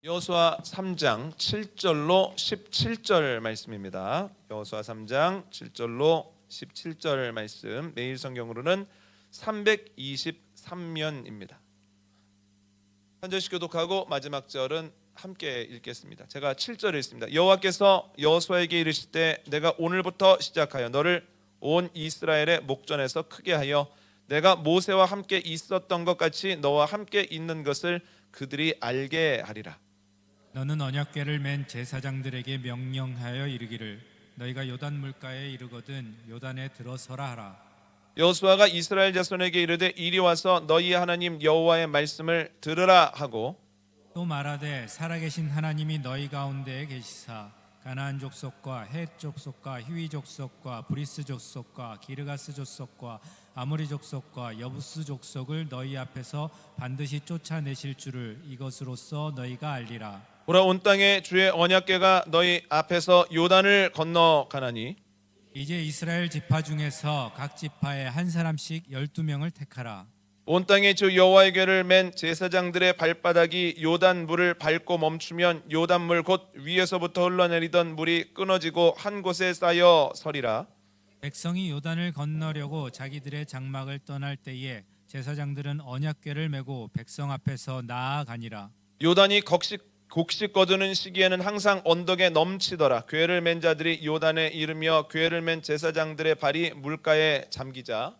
여호수아 3장 7절로 17절 말씀입니다. 여호수아 3장 7절로 17절 말씀, 매일 성경으로는 323면입니다. 한 절씩 교독하고 마지막 절은 함께 읽겠습니다. 제가 7절을 읽습니다. 여호와께서 여호수아에게 이르시되 내가 오늘부터 시작하여 너를 온 이스라엘의 목전에서 크게 하여 내가 모세와 함께 있었던 것 같이 너와 함께 있는 것을 그들이 알게 하리라. 너는 언약궤를 맨 제사장들에게 명령하여 이르기를 너희가 요단 물가에 이르거든 요단에 들어서라 하라. 여호수아가 이스라엘 자손에게 이르되 이리 와서 너희 하나님 여호와의 말씀을 들으라 하고 또 말하되 살아계신 하나님이 너희 가운데에 계시사 가나안 족속과 헷 족속과 히위 족속과 브리스 족속과 기르가스 족속과 아모리 족속과 여부스 족속을 너희 앞에서 반드시 쫓아내실 줄을 이것으로써 너희가 알리라. 보라, 온 땅에 주의 언약궤가 너희 앞에서 요단을 건너가나니 이제 이스라엘 지파 중에서 각 지파에 한 사람씩 12명을 택하라. 온 땅에 주 여호와의 궤를 맨 제사장들의 발바닥이 요단 물을 밟고 멈추면 요단 물 곧 위에서부터 흘러내리던 물이 끊어지고 한 곳에 쌓여 서리라. 백성이 요단을 건너려고 자기들의 장막을 떠날 때에 제사장들은 언약궤를 메고 백성 앞에서 나아가니라. 요단이 곡식 거두는 시기에는 항상 언덕에 넘치더라. 궤를 맨 자들이 요단에 이르며 궤를 맨 제사장들의 발이 물가에 잠기자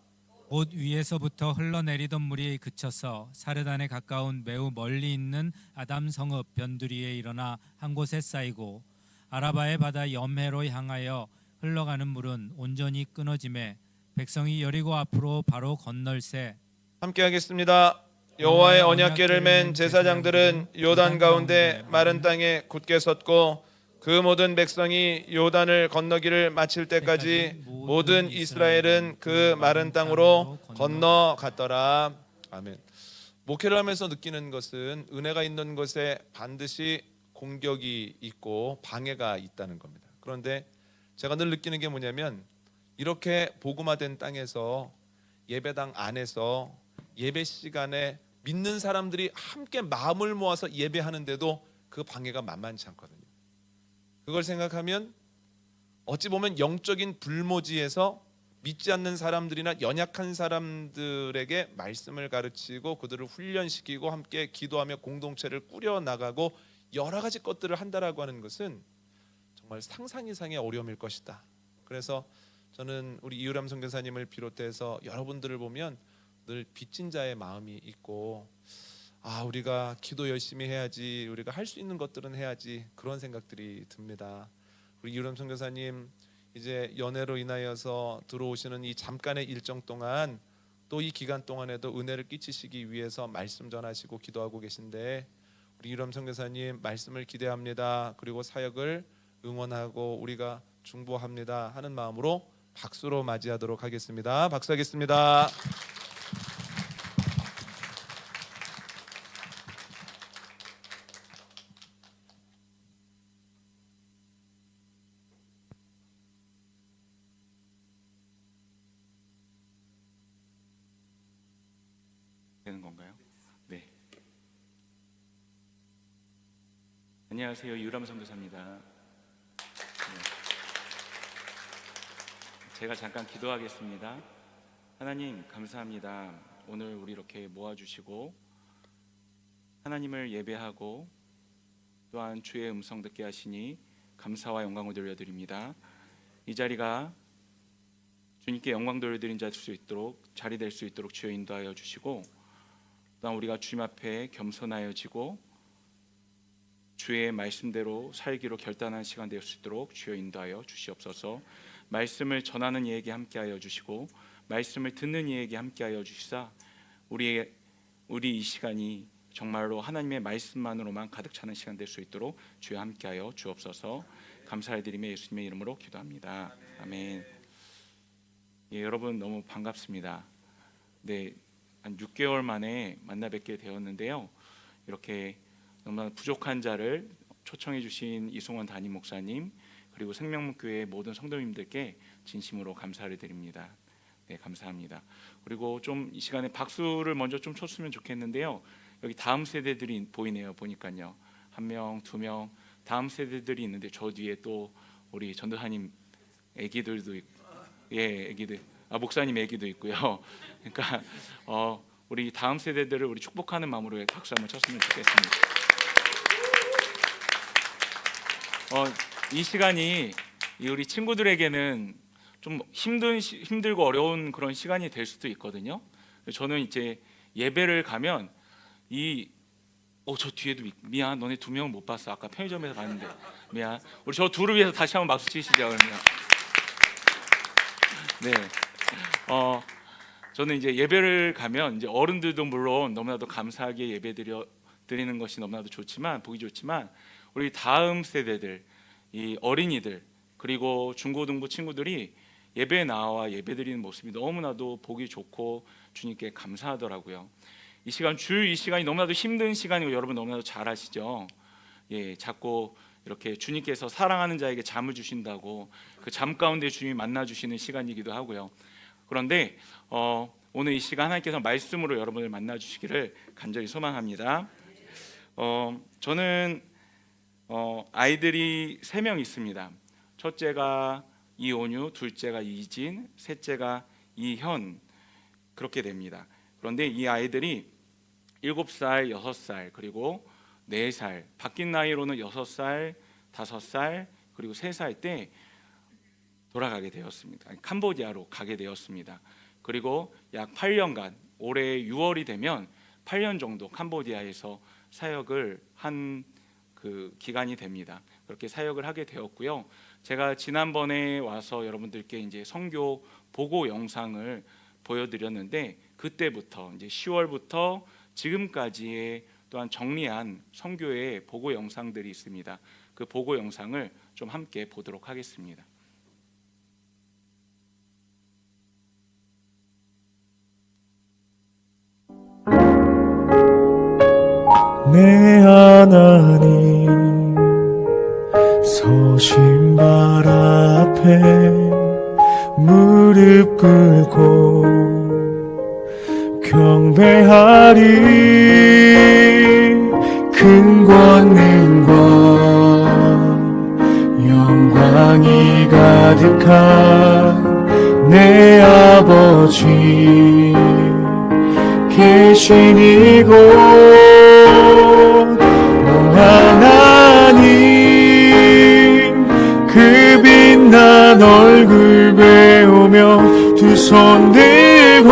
곧 위에서부터 흘러내리던 물이 그쳐서 사르단에 가까운 매우 멀리 있는 아담 성읍 변두리에 일어나 한 곳에 쌓이고 아라바의 바다 염해로 향하여 흘러가는 물은 온전히 끊어지매 백성이 여리고 앞으로 바로 건널새. 함께 하겠습니다. 여호와의 언약궤를 맨 제사장들은 요단 가운데 마른 땅에 굳게 섰고 그 모든 백성이 요단을 건너기를 마칠 때까지 모든 이스라엘은 그 마른 땅으로 건너갔더라. 아멘. 목회를 하면서 느끼는 것은 은혜가 있는 곳에 반드시 공격이 있고 방해가 있다는 겁니다. 그런데 제가 늘 느끼는 게 뭐냐면 이렇게 복음화된 땅에서 예배당 안에서 예배 시간에 믿는 사람들이 함께 마음을 모아서 예배하는데도 그 방해가 만만치 않거든요. 그걸 생각하면 어찌 보면 영적인 불모지에서 믿지 않는 사람들이나 연약한 사람들에게 말씀을 가르치고 그들을 훈련시키고 함께 기도하며 공동체를 꾸려나가고 여러 가지 것들을 한다라고 하는 것은 정말 상상 이상의 어려움일 것이다. 그래서 저는 우리 이유람 선교사님을 비롯해서 여러분들을 보면 늘 빚진 자의 마음이 있고 우리가 기도 열심히 해야지, 우리가 할 수 있는 것들은 해야지, 그런 생각들이 듭니다. 우리 이유람 선교사님 이제 연애로 인하여서 들어오시는 이 잠깐의 일정 동안 또 이 기간 동안에도 은혜를 끼치시기 위해서 말씀 전하시고 기도하고 계신데 우리 이유람 선교사님 말씀을 기대합니다. 그리고 사역을 응원하고 우리가 중보합니다 하는 마음으로 박수로 맞이하도록 하겠습니다. 박수하겠습니다. 되는 건가요? 네. 안녕하세요. 유람 선교사입니다. 네. 제가 잠깐 기도하겠습니다. 하나님 감사합니다. 오늘 우리 이렇게 모아주시고 하나님을 예배하고 또한 주의 음성 듣게 하시니 감사와 영광을 돌려드립니다. 이 자리가 주님께 영광 돌려드린 자리 될 수 있도록 주여 인도하여 주시고 또한 우리가 주님 앞에 겸손하여지고 주의 말씀대로 살기로 결단한 시간 될 수 있도록 주여 인도하여 주시옵소서. 말씀을 전하는 이에게 함께하여 주시고 말씀을 듣는 이에게 함께하여 주시사 우리 이 시간이 정말로 하나님의 말씀만으로만 가득 차는 시간 될 수 있도록 주여 함께하여 주옵소서. 감사를 드리며 예수님의 이름으로 기도합니다. 아멘. 예, 여러분 너무 반갑습니다. 네, 한 6개월 만에 만나 뵙게 되었는데요. 이렇게 정말 부족한 자를 초청해 주신 이송원 담임 목사님 그리고 생명문교회 모든 성도님들께 진심으로 감사를 드립니다. 네, 감사합니다. 그리고 좀 이 시간에 박수를 먼저 좀 쳤으면 좋겠는데요. 여기 다음 세대들이 보이네요. 보니까요. 1명, 2명 다음 세대들이 있는데 저 뒤에 또 우리 전도사님 아기들도 아기들 목사님 아기도 있고요. 그러니까 우리 다음 세대들을 우리 축복하는 마음으로 박수 한번 쳤으면 좋겠습니다. 이 시간이 우리 친구들에게는 좀 힘들고 어려운 그런 시간이 될 수도 있거든요. 저는 이제 예배를 가면 저 뒤에도 미안, 너네 2명 못 봤어. 아까 편의점에서 봤는데 미안. 우리 저 둘을 위해서 다시 한번 박수 치시죠. 그러면. 네. 저는 이제 예배를 가면 이제 어른들도 물론 너무나도 감사하게 드리는 것이 너무나도 좋지만 보기 좋지만 우리 다음 세대들, 이 어린이들 그리고 중고등부 친구들이 예배에 나와 예배드리는 모습이 너무나도 보기 좋고 주님께 감사하더라고요. 이 시간이 너무나도 힘든 시간이고 여러분 너무나도 잘 아시죠? 자꾸 이렇게 주님께서 사랑하는 자에게 잠을 주신다고 그 잠 가운데 주님이 만나 주시는 시간이기도 하고요. 그런데 오늘 이 시간 하나님께서 말씀으로 여러분을 만나 주시기를 간절히 소망합니다. 저는 아이들이 3명 있습니다. 첫째가 이온유, 둘째가 이진, 셋째가 이현 그렇게 됩니다. 그런데 이 아이들이 7살, 6살 그리고 4살 바뀐 나이로는 6살, 5살 그리고 3살 때 돌아가게 되었습니다. 캄보디아로 가게 되었습니다. 그리고 약 8년간 올해 6월이 되면 8년 정도 캄보디아에서 사역을 한 그 기간이 됩니다. 그렇게 사역을 하게 되었고요. 제가 지난번에 와서 여러분들께 이제 선교 보고 영상을 보여드렸는데 그때부터 이제 10월부터 지금까지의 또한 정리한 선교의 보고 영상들이 있습니다. 그 보고 영상을 좀 함께 보도록 하겠습니다. 내 하나님 서신 발 앞에 무릎 꿇고 경배하리 큰 권능과 영광이 가득한 내 아버지 계신 이곳 오 하나님 그 빛난 얼굴 배우며 두 손 들고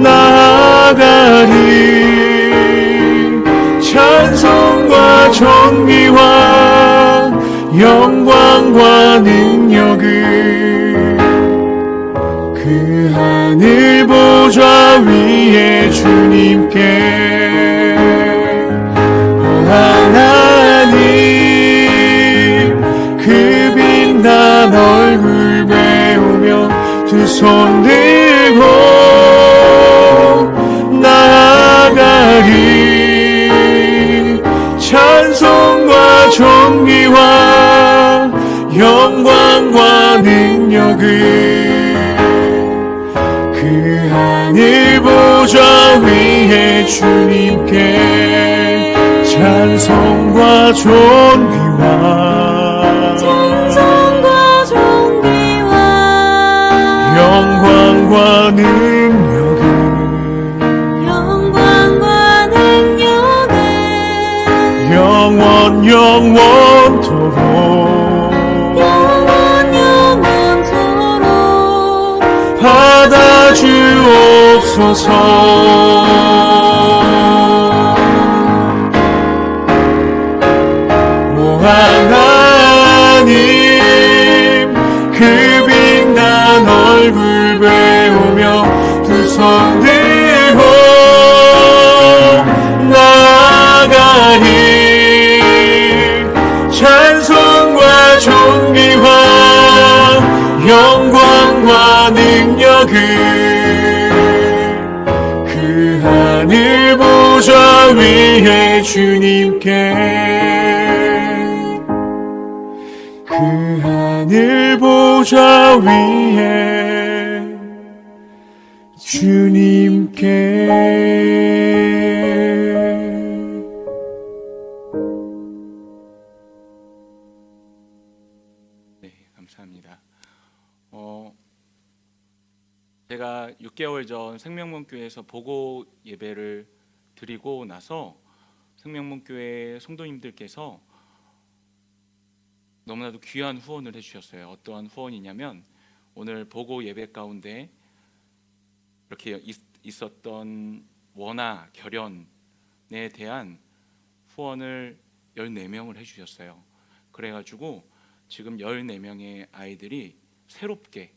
나아가리 찬송과 존귀와 영광과 능력을 그 하늘 보좌 위에 주님께 오 하나님 그 빛난 얼굴 배우며 두 손 들고 나아가리 찬송과 존귀와 영광과 능력을 그 하늘 보좌 위에 주님께 찬송과 존귀와 영광과 능력을 영원 영원토록 받아 주옵소서 오 하나님 그 빛난 얼굴 배우며 두 손 들고 나아가리 찬송과 존귀와 영광과 능력을 그 하늘 보좌 위에 주님께 그 하늘 보좌 위에 주님께 제가 6개월 전 생명문교회에서 보고 예배를 드리고 나서 생명문교회 성도님들께서 너무나도 귀한 후원을 해주셨어요. 어떠한 후원이냐면 오늘 보고 예배 가운데 이렇게 있었던 원화 결연에 대한 후원을 14명을 해주셨어요. 그래가지고 지금 14명의 아이들이 새롭게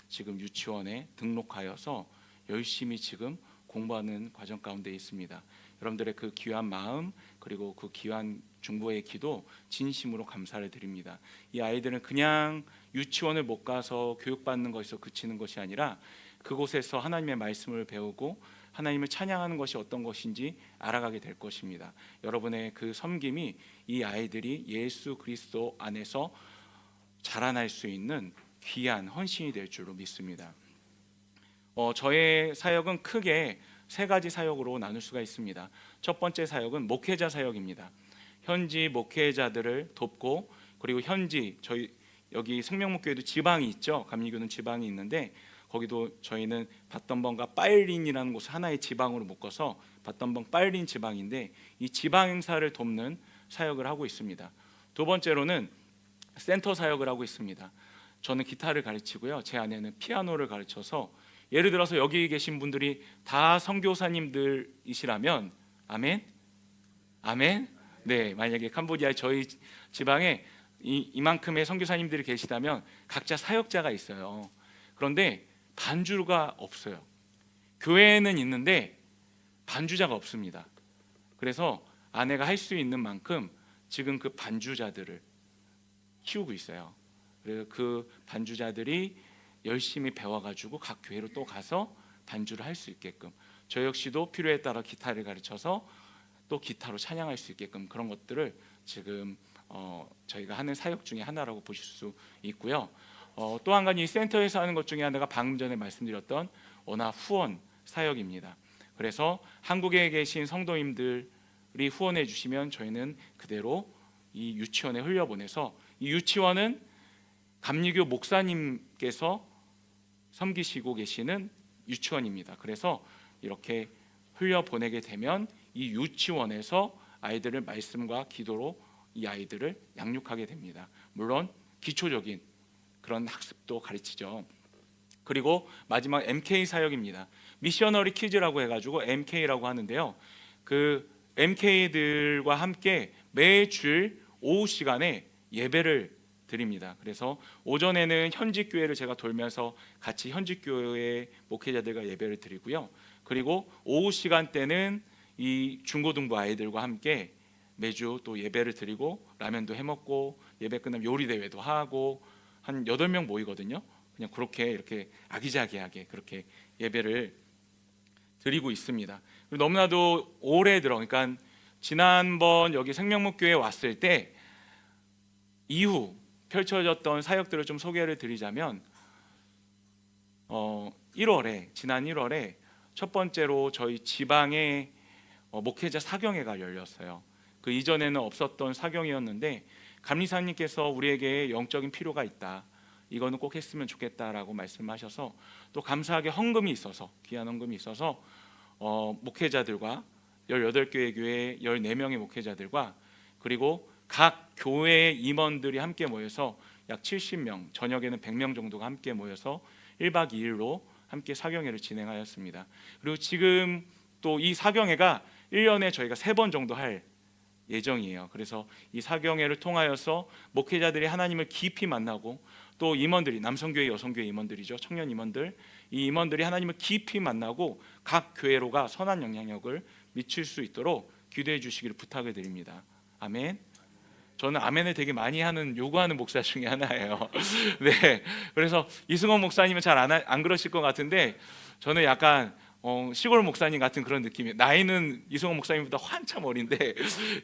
지금 유치원에 등록하여서 열심히 지금 공부하는 과정 가운데 있습니다. 여러분들의 그 귀한 마음 그리고 그 귀한 중보의 기도 진심으로 감사를 드립니다. 이 아이들은 그냥 유치원을 못 가서 교육받는 것에서 그치는 것이 아니라 그곳에서 하나님의 말씀을 배우고 하나님을 찬양하는 것이 어떤 것인지 알아가게 될 것입니다. 여러분의 그 섬김이 이 아이들이 예수 그리스도 안에서 자라날 수 있는 귀한 헌신이 될 줄로 믿습니다. 저의 사역은 크게 세 가지 사역으로 나눌 수가 있습니다. 첫 번째 사역은 목회자 사역입니다. 현지 목회자들을 돕고 그리고 현지 저희 여기 생명목교회도 지방이 있죠. 감리교는 지방이 있는데 거기도 저희는 밭덤벙과 빨린이라는 곳을 하나의 지방으로 묶어서 밭덤벙 빨린 지방인데 이 지방 행사를 돕는 사역을 하고 있습니다. 두 번째로는 센터 사역을 하고 있습니다. 저는 기타를 가르치고요. 제 아내는 피아노를 가르쳐서 예를 들어서 여기 계신 분들이 다 선교사님들이시라면 아멘? 아멘? 네, 만약에 캄보디아 저희 지방에 이만큼의 선교사님들이 계시다면 각자 사역자가 있어요. 그런데 반주가 없어요. 교회는 있는데 반주자가 없습니다. 그래서 아내가 할 수 있는 만큼 지금 그 반주자들을 키우고 있어요. 그래서 그 반주자들이 열심히 배워가지고 각 교회로 또 가서 반주를 할 수 있게끔 저 역시도 필요에 따라 기타를 가르쳐서 또 기타로 찬양할 수 있게끔 그런 것들을 지금 저희가 하는 사역 중에 하나라고 보실 수 있고요. 또 한 가지 이 센터에서 하는 것 중에 하나가 방금 전에 말씀드렸던 원화 후원 사역입니다. 그래서 한국에 계신 성도님들이 후원해 주시면 저희는 그대로 이 유치원에 흘려보내서 이 유치원은 감리교 목사님께서 섬기시고 계시는 유치원입니다. 그래서 이렇게 흘려보내게 되면 이 유치원에서 아이들을 말씀과 기도로 이 아이들을 양육하게 됩니다. 물론 기초적인 그런 학습도 가르치죠. 그리고 마지막 MK 사역입니다. 미셔너리 키즈라고 해가지고 MK라고 하는데요. 그 MK들과 함께 매주 오후 시간에 예배를 드립니다. 그래서 오전에는 현직 교회를 제가 돌면서 같이 현직 교회 목회자들과 예배를 드리고요. 그리고 오후 시간대는 이 중고등부 아이들과 함께 매주 또 예배를 드리고 라면도 해 먹고 예배 끝나면 요리 대회도 하고 한 8명 모이거든요. 그냥 그렇게 이렇게 아기자기하게 그렇게 예배를 드리고 있습니다. 그리고 너무나도 오래 그러니까 지난번 여기 생명목교회에 왔을 때 이후 펼쳐졌던 사역들을 좀 소개를 드리자면 지난 1월에 첫 번째로 저희 지방에 목회자 사경회가 열렸어요. 그 이전에는 없었던 사경이었는데 감리사님께서 우리에게 영적인 필요가 있다. 이거는 꼭 했으면 좋겠다라고 말씀하셔서 또 감사하게 헌금이 있어서 귀한 헌금이 있어서 목회자들과 18교회 교회 14명의 목회자들과 그리고 각 교회 임원들이 함께 모여서 약 70명, 저녁에는 100명 정도가 함께 모여서 1박 2일로 함께 사경회를 진행하였습니다. 그리고 지금 또 이 사경회가 1년에 저희가 3번 정도 할 예정이에요. 그래서 이 사경회를 통하여서 목회자들이 하나님을 깊이 만나고 또 임원들이 남성교회 여성교회 임원들이죠. 청년 임원들 이 임원들이 하나님을 깊이 만나고 각 교회로가 선한 영향력을 미칠 수 있도록 기도해 주시기를 부탁을 드립니다. 아멘. 저는 아멘을 되게 많이 하는 요구하는 목사 중에 하나예요. 네, 그래서 이승원 목사님은 잘 안 그러실 것 같은데 저는 약간 시골 목사님 같은 그런 느낌이에요. 나이는 이승원 목사님보다 한참 어린데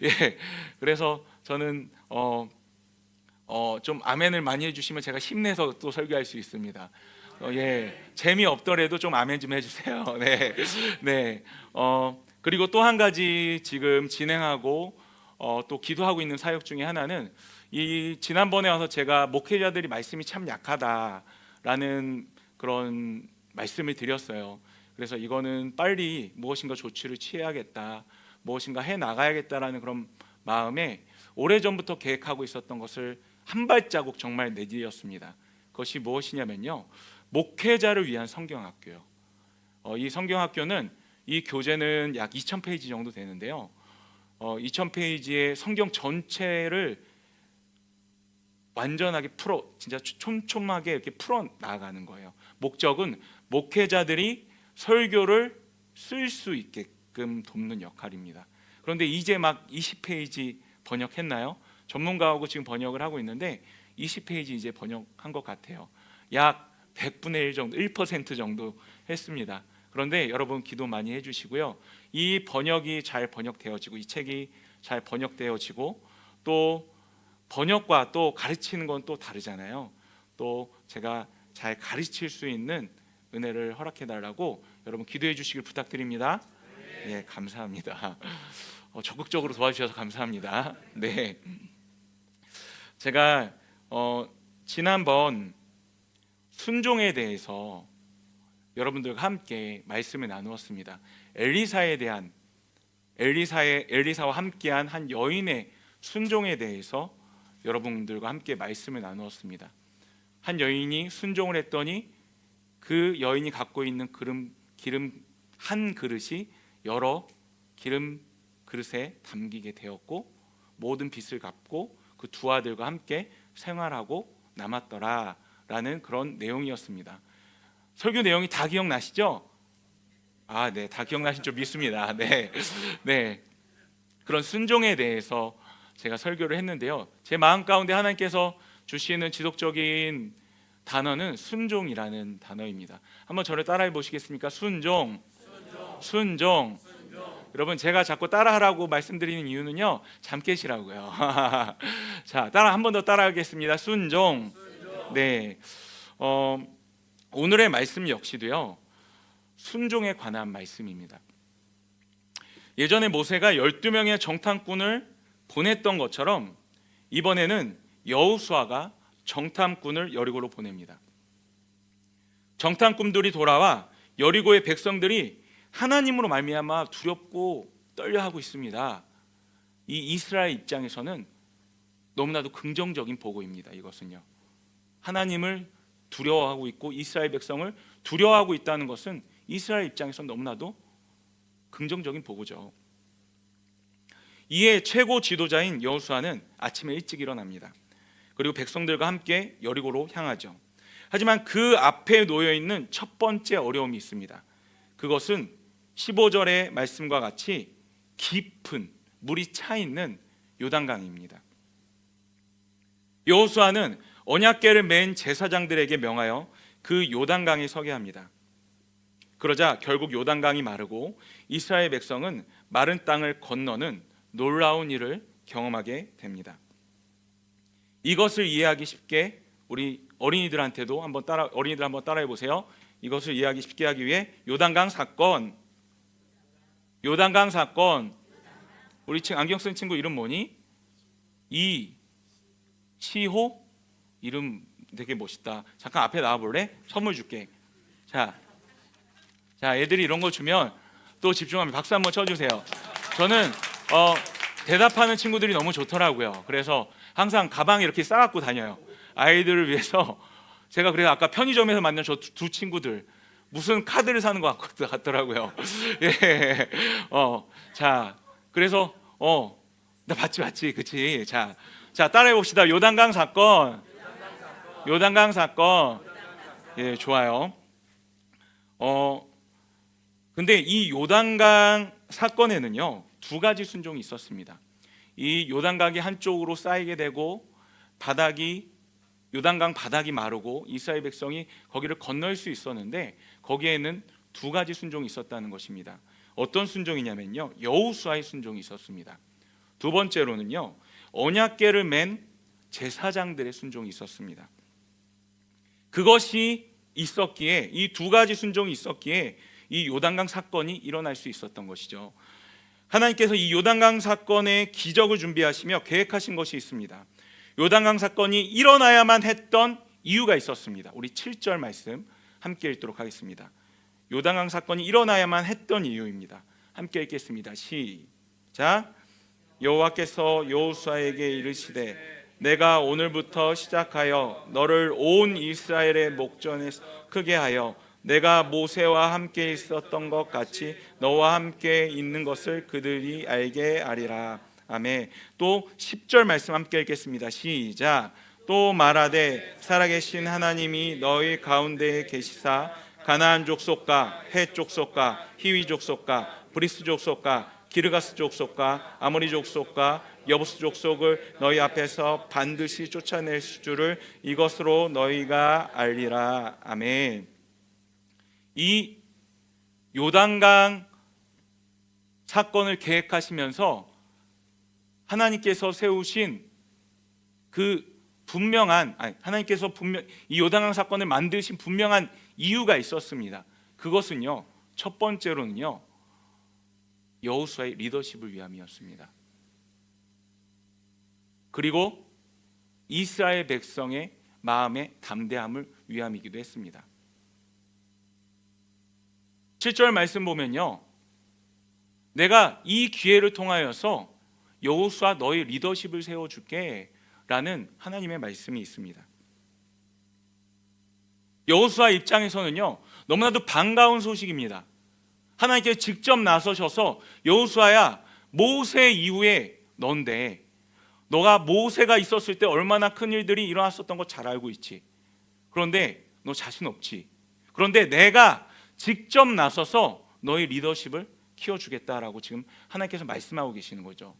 예, 그래서 저는 좀 아멘을 많이 해주시면 제가 힘내서 또 설교할 수 있습니다. 예, 재미 없더라도 좀 아멘 좀 해주세요. 네, 네. 그리고 또 한 가지 지금 진행하고 또 기도하고 있는 사역 중에 하나는 이 지난번에 와서 제가 목회자들이 말씀이 참 약하다라는 그런 말씀을 드렸어요. 그래서 이거는 빨리 무엇인가 조치를 취해야겠다, 무엇인가 해 나가야겠다라는 그런 마음에 오래전부터 계획하고 있었던 것을 한 발자국 정말 내디뎠습니다. 그것이 무엇이냐면요, 목회자를 위한 성경학교요. 이 성경학교는, 이 교재는 약 2,000페이지 정도 되는데요, 2,000페이지의 성경 전체를 완전하게 풀어, 진짜 촘촘하게 이렇게 풀어 나가는 거예요. 목적은 목회자들이 설교를 쓸 수 있게끔 돕는 역할입니다. 그런데 이제 막 20페이지 번역했나요? 전문가하고 지금 번역을 하고 있는데 20페이지 이제 번역한 것 같아요. 약 100분의 1 정도, 1% 정도 했습니다. 그런데 여러분 기도 많이 해주시고요. 이 번역이 잘 번역되어지고, 이 책이 잘 번역되어지고, 또 번역과 또 가르치는 건 또 다르잖아요. 또 제가 잘 가르칠 수 있는 은혜를 허락해 달라고 여러분 기도해 주시길 부탁드립니다. 네, 감사합니다. 적극적으로 도와주셔서 감사합니다. 네, 제가 지난번 순종에 대해서 여러분들과 함께 말씀을 나누었습니다. 엘리사와 함께한 한 여인의 순종에 대해서 여러분들과 함께 말씀을 나누었습니다. 한 여인이 순종을 했더니 그 여인이 갖고 있는 기름 한 그릇이 여러 기름 그릇에 담기게 되었고, 모든 빚을 갚고 그 두 아들과 함께 생활하고 남았더라라는 그런 내용이었습니다. 설교 내용이 다 기억나시죠? 아, 네, 다 기억나신 줄 믿습니다. 네, 네, 그런 순종에 대해서 제가 설교를 했는데요, 제 마음 가운데 하나님께서 주시는 지속적인 단어는 순종이라는 단어입니다. 한번 저를 따라해 보시겠습니까? 순종. 여러분, 제가 자꾸 따라하라고 말씀드리는 이유는요, 잠 깨시라고요. 자, 한 번 더 따라하겠습니다. 순종. 네, 오늘의 말씀 역시도요, 순종에 관한 말씀입니다. 예전에 모세가 12명의 정탐꾼을 보냈던 것처럼 이번에는 여호수아가 정탐꾼을 여리고로 보냅니다. 정탐꾼들이 돌아와 여리고의 백성들이 하나님으로 말미암아 두렵고 떨려하고 있습니다. 이 이스라엘 입장에서는 너무나도 긍정적인 보고입니다. 이것은요, 하나님을 두려워하고 있고 이스라엘 백성을 두려워하고 있다는 것은 이스라엘 입장에서는 너무나도 긍정적인 보고죠. 이에 최고 지도자인 여호수아는 아침에 일찍 일어납니다. 그리고 백성들과 함께 여리고로 향하죠. 하지만 그 앞에 놓여 있는 첫 번째 어려움이 있습니다. 그것은 15절의 말씀과 같이 깊은 물이 차 있는 요단강입니다. 여호수아는 언약궤를 맨 제사장들에게 명하여 그 요단강에 서게 합니다. 그러자 결국 요단강이 마르고 이스라엘 백성은 마른 땅을 건너는 놀라운 일을 경험하게 됩니다. 이것을 이해하기 쉽게 우리 어린이들 한번 따라해 보세요. 이것을 이해하기 쉽게 하기 위해 요단강 사건. 우리 안경 쓴 친구 이름 뭐니? 시호? 이름 되게 멋있다. 잠깐 앞에 나와 볼래? 선물 줄게. 자, 애들이 이런 거 주면 또 집중하면 박수 한번 쳐주세요. 저는 대답하는 친구들이 너무 좋더라고요. 그래서 항상 가방에 이렇게 싸갖고 다녀요. 아이들을 위해서. 제가 그래서 아까 편의점에서 만난 저 두 친구들 무슨 카드를 사는 것 같더라고요. 예. 자, 그래서 나 봤지, 그치? 자, 따라해 봅시다. 요단강 사건. 예, 좋아요. 근데 이 요단강 사건에는요, 두 가지 순종이 있었습니다. 이 요단강이 한쪽으로 쌓이게 되고 요단강 바닥이 마르고 이스라엘 백성이 거기를 건널 수 있었는데, 거기에는 두 가지 순종이 있었다는 것입니다. 어떤 순종이냐면요, 여호수아의 순종이 있었습니다. 두 번째로는요, 언약궤를 맨 제사장들의 순종이 있었습니다. 그것이 있었기에, 이 두 가지 순종이 있었기에 이 요단강 사건이 일어날 수 있었던 것이죠. 하나님께서 이 요단강 사건의 기적을 준비하시며 계획하신 것이 있습니다. 요단강 사건이 일어나야만 했던 이유가 있었습니다. 우리 7절 말씀 함께 읽도록 하겠습니다. 요단강 사건이 일어나야만 했던 이유입니다. 함께 읽겠습니다. 시작. 여호와께서 여호수아에게 이르시되 내가 오늘부터 시작하여 너를 온 이스라엘의 목전에 크게 하여 내가 모세와 함께 있었던 것 같이 너와 함께 있는 것을 그들이 알게 하리라. 아멘. 또 10절 말씀 함께 읽겠습니다. 시작. 또 말하되 살아계신 하나님이 너희 가운데에 계시사 가나안 족속과 헷 족속과 히위 족속과 브리스 족속과 기르가스 족속과 아모리 족속과 여부스 족속을 너희 앞에서 반드시 쫓아낼 줄을 이것으로 너희가 알리라. 아멘. 이 요단강 사건을 계획하시면서 하나님께서 세우신 하나님께서 분명 이 요단강 사건을 만드신 분명한 이유가 있었습니다. 그것은요, 첫 번째로는요, 여호수아의 리더십을 위함이었습니다. 그리고 이스라엘 백성의 마음의 담대함을 위함이기도 했습니다. 7절 말씀 보면요, 내가 이 기회를 통하여서 여호수아 너의 리더십을 세워줄게 라는 하나님의 말씀이 있습니다. 여호수아 입장에서는요, 너무나도 반가운 소식입니다. 하나님께서 직접 나서셔서 여호수아야, 모세 이후에 넌데 너가 모세가 있었을 때 얼마나 큰 일들이 일어났었던 거 잘 알고 있지. 그런데 너 자신 없지. 그런데 내가 직접 나서서 너의 리더십을 키워주겠다라고 지금 하나님께서 말씀하고 계시는 거죠.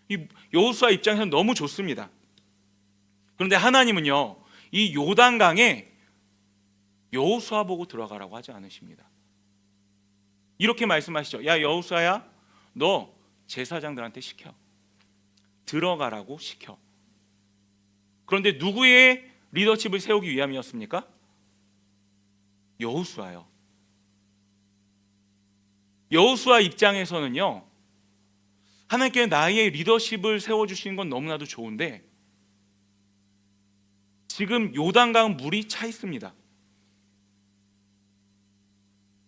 이 여호수아 입장에서는 너무 좋습니다. 그런데 하나님은요, 이 요단강에 여호수아 보고 들어가라고 하지 않으십니다. 이렇게 말씀하시죠. 야, 여호수아야, 너 제사장들한테 시켜. 들어가라고 시켜. 그런데 누구의 리더십을 세우기 위함이었습니까? 여호수아요. 여호수아 입장에서는요, 하나님께 나의 리더십을 세워주시는 건 너무나도 좋은데 지금 요단강 물이 차 있습니다.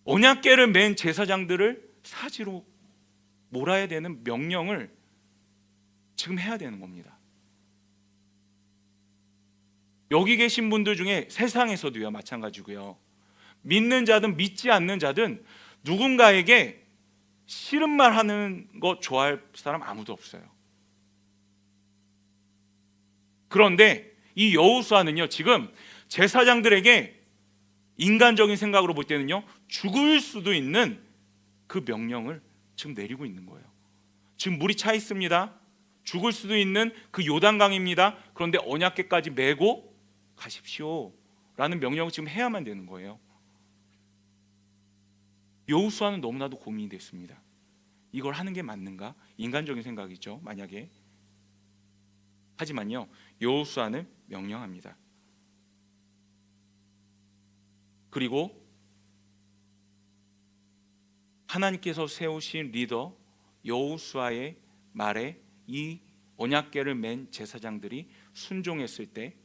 언약궤를 맨 제사장들을 사지로 몰아야 되는 명령을 지금 해야 되는 겁니다. 여기 계신 분들 중에 세상에서도요, 마찬가지고요, 믿는 자든 믿지 않는 자든 누군가에게 싫은 말 하는 거 좋아할 사람 아무도 없어요. 그런데 이 여호수아는요, 지금 제사장들에게 인간적인 생각으로 볼 때는요, 죽을 수도 있는 그 명령을 지금 내리고 있는 거예요. 지금 물이 차 있습니다. 죽을 수도 있는 그 요단강입니다. 그런데 언약궤까지 메고 가십시오 라는 명령을 지금 해야만 되는 거예요. 여호수아는 너무나도 고민이 됐습니다. 이걸 하는 게 맞는가? 인간적인 생각이죠, 만약에. 하지만요, 여호수아는 명령합니다. 그리고 하나님께서 세우신 리더 여호수아의 말에 이 언약궤를 맨 제사장들이 순종했을 때,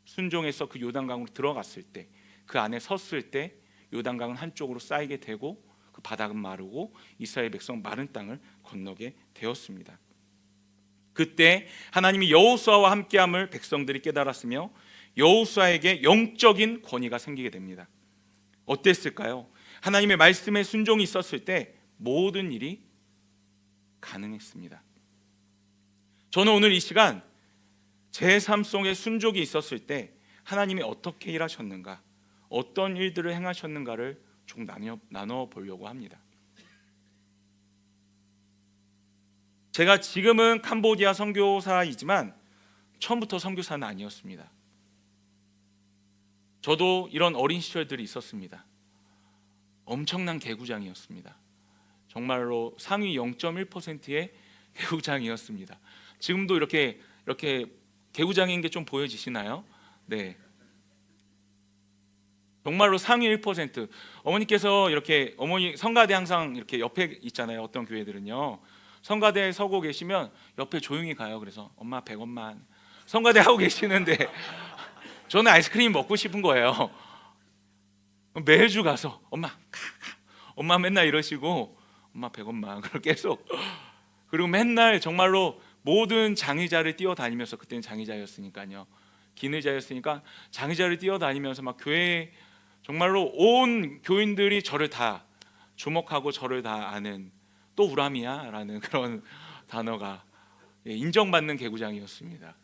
순종해서 그 요단강으로 들어갔을 때, 그 안에 섰을 때 요단강은 한쪽으로 쌓이게 되고 그 바닥은 마르고 이스라엘 백성 마른 땅을 건너게 되었습니다. 그때 하나님이 여호수아와 함께함을 백성들이 깨달았으며 여호수아에게 영적인 권위가 생기게 됩니다. 어땠을까요? 하나님의 말씀에 순종이 있었을 때 모든 일이 가능했습니다. 저는 오늘 이 시간 제 삶 속에 순종이 있었을 때 하나님이 어떻게 일하셨는가, 어떤 일들을 행하셨는가를 좀 나눠 보려고 합니다. 제가 지금은 캄보디아 선교사이지만 처음부터 선교사는 아니었습니다. 저도 이런 어린 시절들이 있었습니다. 엄청난 개구장이었습니다. 정말로 상위 0.1%의 개구장이었습니다. 지금도 이렇게 개구장인 게 좀 보여지시나요? 네. 정말로 상위 1%. 어머니께서 이렇게, 어머니 성가대 항상 이렇게 옆에 있잖아요. 어떤 교회들은요, 성가대에 서고 계시면 옆에 조용히 가요. 그래서 엄마 100원만. 성가대 하고 계시는데 저는 아이스크림 먹고 싶은 거예요. 매주 가서 엄마 엄마 맨날 이러시고 엄마 백엄마 그걸 계속, 그리고 맨날 정말로 모든 장의자를 뛰어다니면서, 그때는 장의자였으니까요, 기능자였으니까 장의자를 뛰어다니면서 막 교회에 정말로 온 교인들이 저를 다 주목하고 저를 다 아는, 또 우람이야 라는 그런 단어가 인정받는 개구장이었습니다.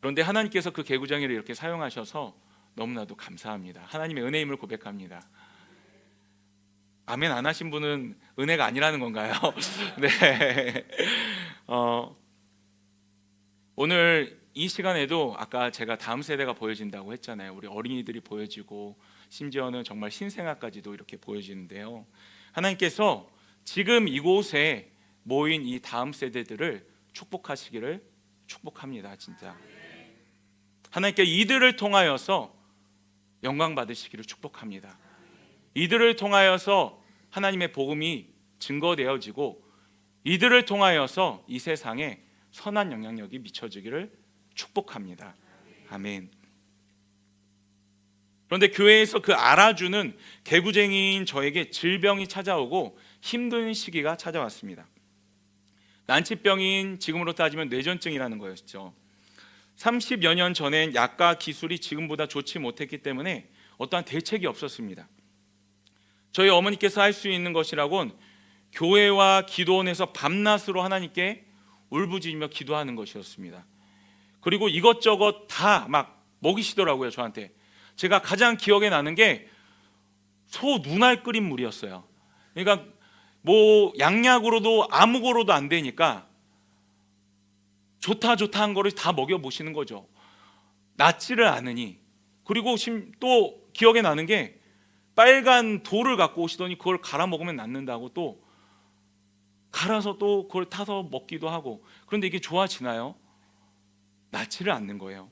그런데 하나님께서 그 개구장이를 이렇게 사용하셔서 너무나도 감사합니다. 하나님의 은혜임을 고백합니다. 아멘 안 하신 분은 은혜가 아니라는 건가요? 네. 오늘 이 시간에도 아까 제가 다음 세대가 보여진다고 했잖아요. 우리 어린이들이 보여지고 심지어는 정말 신생아까지도 이렇게 보여지는데요, 하나님께서 지금 이곳에 모인 이 다음 세대들을 축복하시기를 축복합니다. 진짜 하나님께 이들을 통하여서 영광 받으시기를 축복합니다. 이들을 통하여서 하나님의 복음이 증거되어지고 이들을 통하여서 이 세상에 선한 영향력이 미쳐지기를 축복합니다. 아멘. 그런데 교회에서 그 알아주는 개구쟁이인 저에게 질병이 찾아오고 힘든 시기가 찾아왔습니다. 난치병인 지금으로 따지면 뇌전증이라는 거였죠. 30여 년 전엔 약과 기술이 지금보다 좋지 못했기 때문에 어떠한 대책이 없었습니다. 저희 어머니께서 할 수 있는 것이라곤 교회와 기도원에서 밤낮으로 하나님께 울부짖으며 기도하는 것이었습니다. 그리고 이것저것 다 막 먹이시더라고요, 저한테. 제가 가장 기억에 나는 게 소 눈알 끓인 물이었어요. 그러니까 뭐 양약으로도 아무거로도 안 되니까 좋다 한 거를 다 먹여보시는 거죠. 낫지를 않으니. 그리고 또 기억에 나는 게 빨간 돌을 갖고 오시더니 그걸 갈아 먹으면 낫는다고 또 갈아서 또 그걸 타서 먹기도 하고. 그런데 이게 좋아지나요? 낫지를 않는 거예요.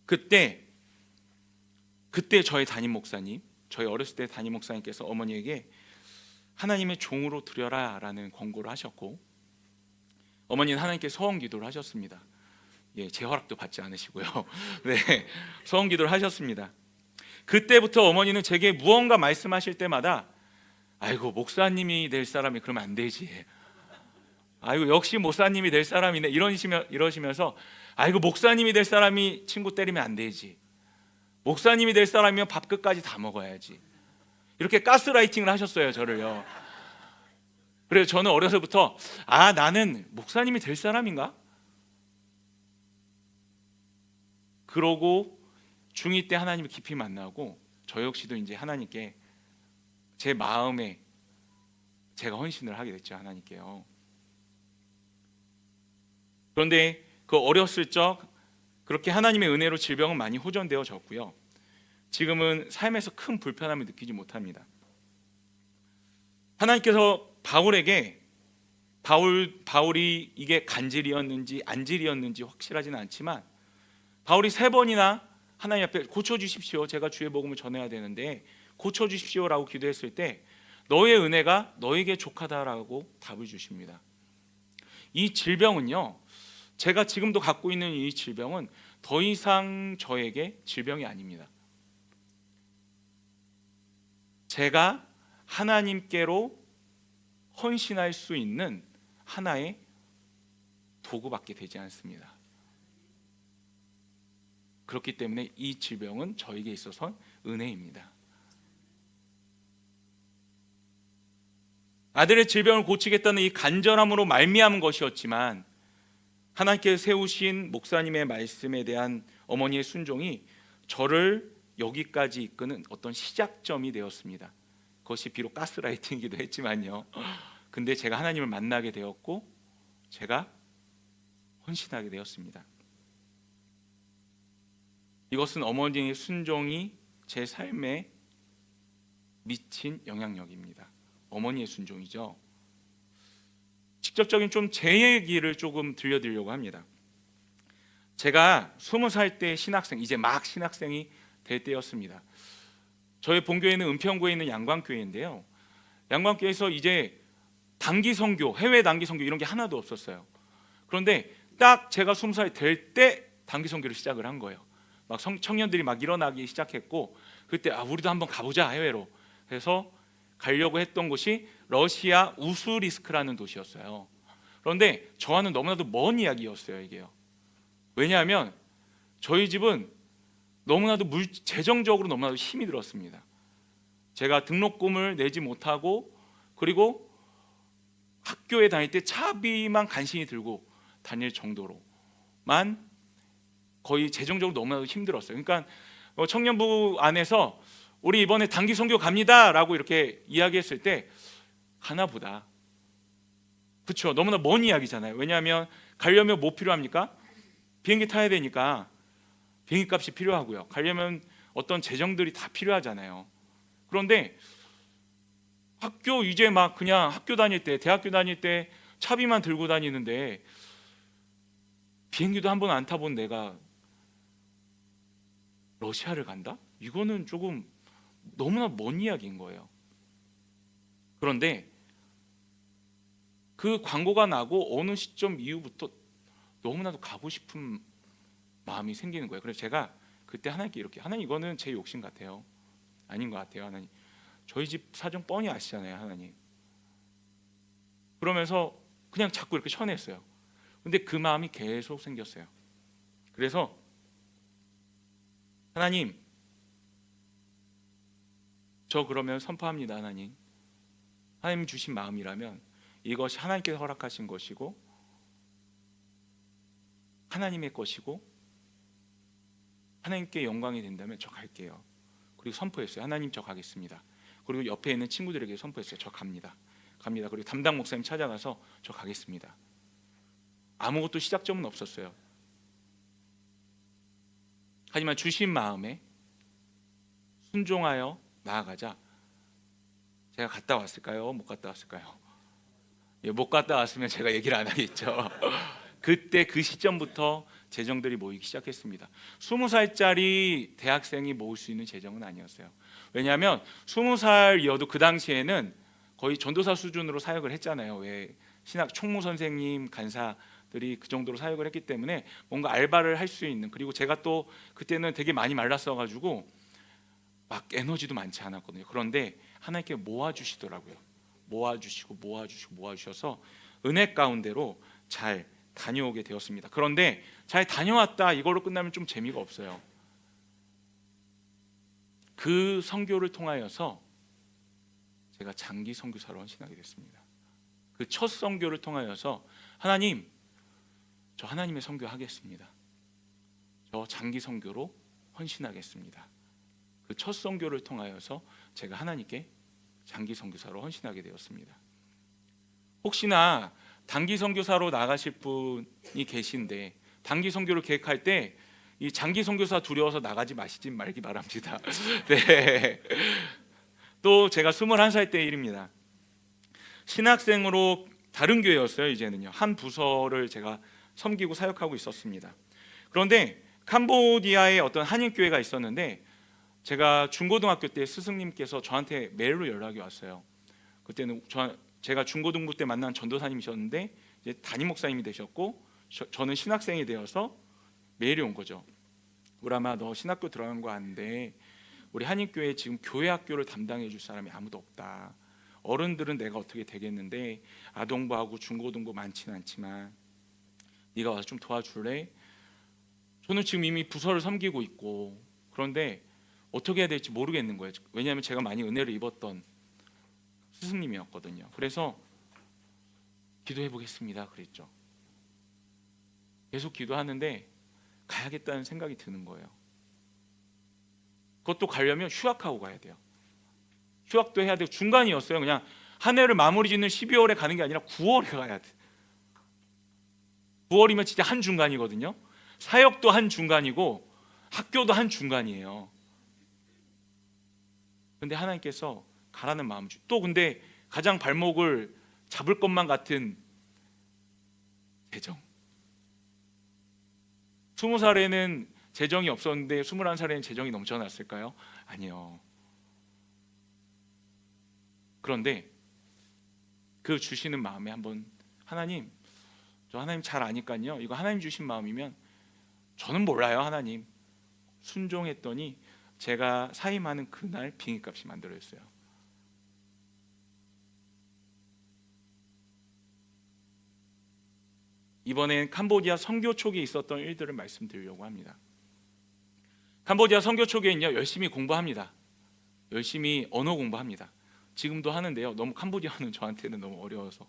그때 저희 담임 목사님, 저희 어렸을 때 담임 목사님께서 어머니에게 하나님의 종으로 드려라 라는 권고를 하셨고, 어머니는 하나님께 서원 기도를 하셨습니다. 예, 제 허락도 받지 않으시고요. 네, 서원 기도를 하셨습니다. 그때부터 어머니는 제게 무언가 말씀하실 때마다 아이고 목사님이 될 사람이 그러면 안 되지, 아이고 역시 목사님이 될 사람이네 이러시면서 아이고 목사님이 될 사람이 친구 때리면 안 되지, 목사님이 될 사람이면 밥 끝까지 다 먹어야지, 이렇게 가스라이팅을 하셨어요, 저를요. 그래서 저는 어려서부터 나는 목사님이 될 사람인가? 그러고 중2 때 하나님을 깊이 만나고 저 역시도 이제 하나님께 제 마음에 제가 헌신을 하게 됐죠, 하나님께요. 그런데 그 어렸을 적 그렇게 하나님의 은혜로 질병은 많이 호전되어졌고요. 지금은 삶에서 큰 불편함을 느끼지 못합니다. 하나님께서 바울에게 바울이 이게 간질이었는지 안질이었는지 확실하지는 않지만 바울이 3번이나 하나님 앞에 고쳐주십시오, 제가 주의 복음을 전해야 되는데 고쳐주십시오라고 기도했을 때 너의 은혜가 너에게 족하다라고 답을 주십니다. 이 질병은요, 제가 지금도 갖고 있는 이 질병은 더 이상 저에게 질병이 아닙니다. 제가 하나님께로 헌신할 수 있는 하나의 도구밖에 되지 않습니다. 그렇기 때문에 이 질병은 저에게 있어서 은혜입니다. 아들의 질병을 고치겠다는 이 간절함으로 말미암은 것이었지만 하나님께 세우신 목사님의 말씀에 대한 어머니의 순종이 저를 여기까지 이끄는 어떤 시작점이 되었습니다. 그것이 비록 가스라이팅이기도 했지만요. 근데 제가 하나님을 만나게 되었고 제가 헌신하게 되었습니다. 이것은 어머니의 순종이 제 삶에 미친 영향력입니다. 어머니의 순종이죠. 직접적인 좀 제 얘기를 조금 들려드리려고 합니다. 제가 20살 때 신학생, 이제 막 신학생이 될 때였습니다. 저희 본교회는 은평구에 있는 양광교회인데요, 양광교회에서 이제 단기 선교, 해외 단기 선교 이런 게 하나도 없었어요. 그런데 딱 제가 20살 될 때 단기 선교를 시작을 한 거예요. 막 청년들이 막 일어나기 시작했고, 그때 우리도 한번 가보자 해외로. 그래서 가려고 했던 곳이 러시아 우수리스크라는 도시였어요. 그런데 저와는 너무나도 먼 이야기였어요, 이게요. 왜냐하면 저희 집은 너무나도 재정적으로 너무나도 힘이 들었습니다. 제가 등록금을 내지 못하고, 그리고 학교에 다닐 때 차비만 간신히 들고 다닐 정도로만 거의 재정적으로 너무나도 힘들었어요. 그러니까 청년부 안에서 우리 이번에 단기 선교 갑니다라고 이렇게 이야기했을 때 가나 보다. 그렇죠. 너무나 먼 이야기잖아요. 왜냐하면 가려면 뭐 필요합니까? 비행기 타야 되니까 비행기 값이 필요하고요. 가려면 어떤 재정들이 다 필요하잖아요. 그런데 학교 이제 막 그냥 학교 다닐 때, 대학교 다닐 때 차비만 들고 다니는데 비행기도 한 번 안 타본 내가 러시아를 간다? 이거는 조금 너무나 먼 이야기인 거예요. 그런데 그 광고가 나고 어느 시점 이후부터 너무나도 가고 싶은 마음이 생기는 거예요. 그래서 제가 그때 하나님께 이렇게, 하나님 이거는 제 욕심 같아요. 아닌 것 같아요. 하나님, 저희 집 사정 뻔히 아시잖아요, 하나님. 그러면서 그냥 자꾸 이렇게 쳐냈어요. 근데 그 마음이 계속 생겼어요. 그래서 하나님, 저 그러면 선포합니다. 하나님, 하나님 주신 마음이라면 이것이 하나님께서 허락하신 것이고 하나님의 것이고 하나님께 영광이 된다면 저 갈게요. 그리고 선포했어요. 하나님, 저 가겠습니다. 그리고 옆에 있는 친구들에게 선포했어요. 저 갑니다. 그리고 담당 목사님 찾아가서 저 가겠습니다. 아무것도 시작점은 없었어요. 하지만 주신 마음에 순종하여 나아가자. 제가 갔다 왔을까요? 못 갔다 왔을까요? 못 갔다 왔으면 제가 얘기를 안 하겠죠. 그때 그 시점부터 재정들이 모이기 시작했습니다. 20살짜리 대학생이 모을 수 있는 재정은 아니었어요. 왜냐하면 20살이어도 그 당시에는 거의 전도사 수준으로 사역을 했잖아요. 왜 신학 총무 선생님, 간사들이 그 정도로 사역을 했기 때문에 뭔가 알바를 할 수 있는, 그리고 제가 또 그때는 되게 많이 말랐어가지고 막 에너지도 많지 않았거든요. 그런데 하나님께 모아주시더라고요. 모아주셔서 은혜 가운데로 잘 다녀오게 되었습니다. 그런데 잘 다녀왔다 이걸로 끝나면 좀 재미가 없어요. 그 선교를 통하여서 제가 장기 선교사로 헌신하게 됐습니다. 그 첫 선교를 통하여서 하나님, 저 하나님의 선교하겠습니다. 저 장기 선교로 헌신하겠습니다. 그 첫 선교를 통하여서 제가 하나님께 장기 선교사로 헌신하게 되었습니다. 혹시나 단기 선교사로 나가실 분이 계신데 단기 선교를 계획할 때 이 장기 선교사 두려워서 나가지 마시지 말기 바랍니다. 네. 또 제가 21살 때 일입니다. 신학생으로 다른 교회였어요. 이제는요. 한 부서를 제가 섬기고 사역하고 있었습니다. 그런데 캄보디아에 어떤 한인 교회가 있었는데 제가 중고등학교 때 스승님께서 저한테 메일로 연락이 왔어요. 그때는 제가 중고등부 때 만난 전도사님이셨는데 이제 담임 목사님이 되셨고 저는 신학생이 되어서 메일이 온 거죠. 우라마, 너 신학교 들어간 거 아는데 우리 한인교회에 지금 교회 학교를 담당해 줄 사람이 아무도 없다. 어른들은 내가 어떻게 되겠는데 아동부하고 중고등부 많지는 않지만 네가 와서 좀 도와줄래? 저는 지금 이미 부서를 섬기고 있고 그런데 어떻게 해야 될지 모르겠는 거예요. 왜냐하면 제가 많이 은혜를 입었던 스승님이었거든요. 그래서 기도해 보겠습니다 그랬죠. 계속 기도하는데 가야겠다는 생각이 드는 거예요. 그것도 가려면 휴학하고 가야 돼요. 휴학도 해야 되고 중간이었어요. 그냥 한 해를 마무리 짓는 12월에 가는 게 아니라 9월에 가야 돼. 9월이면 진짜 한 중간이거든요. 사역도 한 중간이고 학교도 한 중간이에요. 근데 하나님께서 가라는 마음 또 근데 가장 발목을 잡을 것만 같은 재정. 20살에는 재정이 없었는데 21살에는 재정이 넘쳐났을까요? 아니요. 그런데 그 주시는 마음에 한번 하나님, 저 하나님 잘 아니까요. 이거 하나님 주신 마음이면 저는 몰라요. 하나님 순종했더니 제가 사임하는 그날 비행값이 만들어졌어요. 이번엔 캄보디아 선교 초기에 있었던 일들을 말씀드리려고 합니다. 캄보디아 선교 초기에는요, 열심히 공부합니다. 열심히 언어 공부합니다. 지금도 하는데요, 너무 캄보디아는 저한테는 너무 어려워서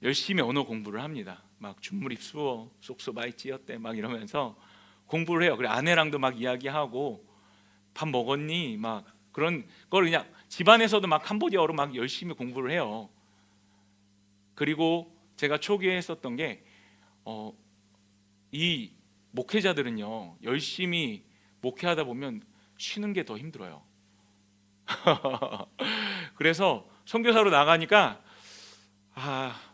열심히 언어 공부를 합니다. 막 준무립 수어 쏙소바이 찌었대 막 이러면서 공부를 해요. 그래 아내랑도 막 이야기하고 밥 먹었니 막 그런 걸 그냥 집안에서도 막 캄보디아어로 막 열심히 공부를 해요. 그리고 제가 초기에 했었던 게 이 목회자들은요, 열심히 목회하다 보면 쉬는 게 더 힘들어요. 그래서 선교사로 나가니까